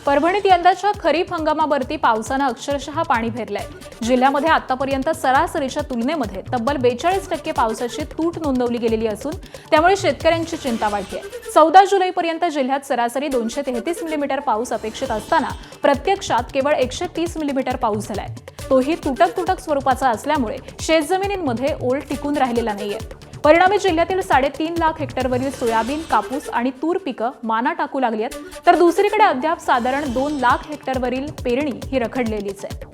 परभणीत यंदाच्या खरीप हंगामावरती पावसानं अक्षरशः पाणी फेरलंय। जिल्ह्यामध्ये आतापर्यंत सरासरीच्या तुलनेमध्ये तब्बल 42% पावसाची तूट नोंदवली गेलेली असून त्यामुळे शेतकऱ्यांची चिंता वाढली आहे। 14 जुलैपर्यंत जिल्ह्यात सरासरी 233 मिलीमीटर पाऊस अपेक्षित असताना प्रत्यक्षात केवळ 130 मिलीमीटर पाऊस झालाय। तोही तुटक स्वरूपाचा असल्यामुळे शेतजमिनींमध्ये ओल टिकून राहिलेला नाहीये। परिणामी जिल्ह्यातील 3.5 लाख हेक्टरवरील सोयाबीन, कापूस आणि तूर पिकं माना टाकू लागली आहेत, तर दुसरीकडे अद्याप साधारण 2 लाख हेक्टरवरील पेरणी ही रखडलेलीच आहे।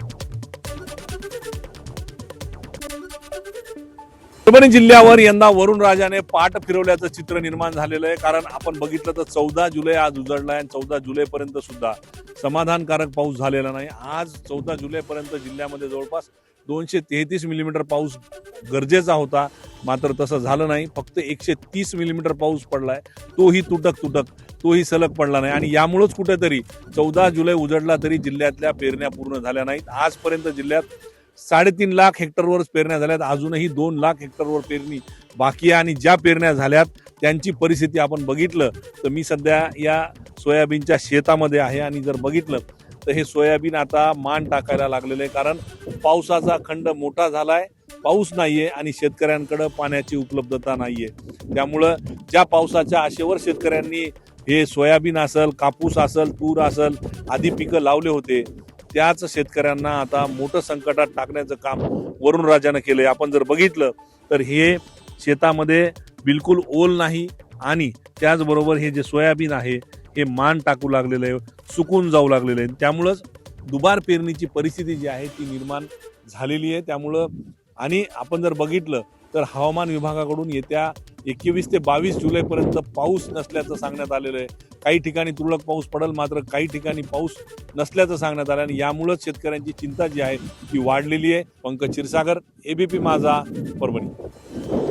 परभणी जिल्ह्यावर यंदा वरुण राजाने पाठ फिरवल्याचं चित्र निर्माण झालेलं आहे। कारण आपण बघितलं तर 14 जुलै आज उजळलाय आणि 14 जुलैपर्यंत सुद्धा समाधानकारक पाऊस झालेला नाही। आज 14 जुलैपर्यंत जिल्ह्यामध्ये जवळपास 233 मिलीमीटर पाऊस गरजेचा होता, मात्र तसं झालं नाही। फक्त 130 मिलीमीटर पाऊस पडलाय, तोही तुटक तोही सलग पडला नाही आणि यामुळेच कुठेतरी 14 जुलै उजळला तरी जिल्ह्यातल्या पेरण्या पूर्ण झाल्या नाहीत। आजपर्यंत जिल्ह्यात 3.5 लाख हेक्टरवर पेरण्या झाल्यात, अजूनही 2 लाख हेक्टरवर पेरणी बाकी आहे आणि ज्या पेरण्या झाल्यात त्यांची परिस्थिती आपण बघितलं तर मी सध्या या सोयाबीनच्या शेतामध्ये आहे आणि जर बघितलं तर हे सोयाबीन आता मान टाकायला लागलेलं आहे। कारण पावसाचा खंड मोठा झालाय, पाऊस नाहीये आणि शेतकऱ्यांकडे पाण्याची उपलब्धता नाहीये। त्यामुळं ज्या पावसाच्या आशेवर शेतकऱ्यांनी हे सोयाबीन असेल, कापूस असेल, तूर असेल आदी पिकं लावले होते, त्याच शेतकऱ्यांना आता मोठं संकटात टाकण्याचं काम वरुण राजानं केलंय। आपण जर बघितलं तर हे शेतामध्ये बिलकुल ओल नाही आणि त्याचबरोबर हे जे सोयाबीन आहे हे मान टाकू लागलेलं आहे, सुकून जाऊ लागलेलं आहे। त्यामुळंच दुबार पेरणीची परिस्थिती जी आहे ती निर्माण झालेली आहे। त्यामुळं आणि आपण जर बघितलं तर हवामान विभागाकडून येत्या 21 ते 22 जुलैपर्यंत पाऊस नसल्याचं सांगण्यात आलेलं आहे। काही ठिकाणी तुरळक पाऊस पडेल, मात्र काही ठिकाणी पाऊस नसल्याचं सांगण्यात आलं आणि यामुळेच शेतकऱ्यांची चिंता जी आहे ती वाढलेली आहे। पंकज क्षीरसागर, एबीपी माझा, परभणी।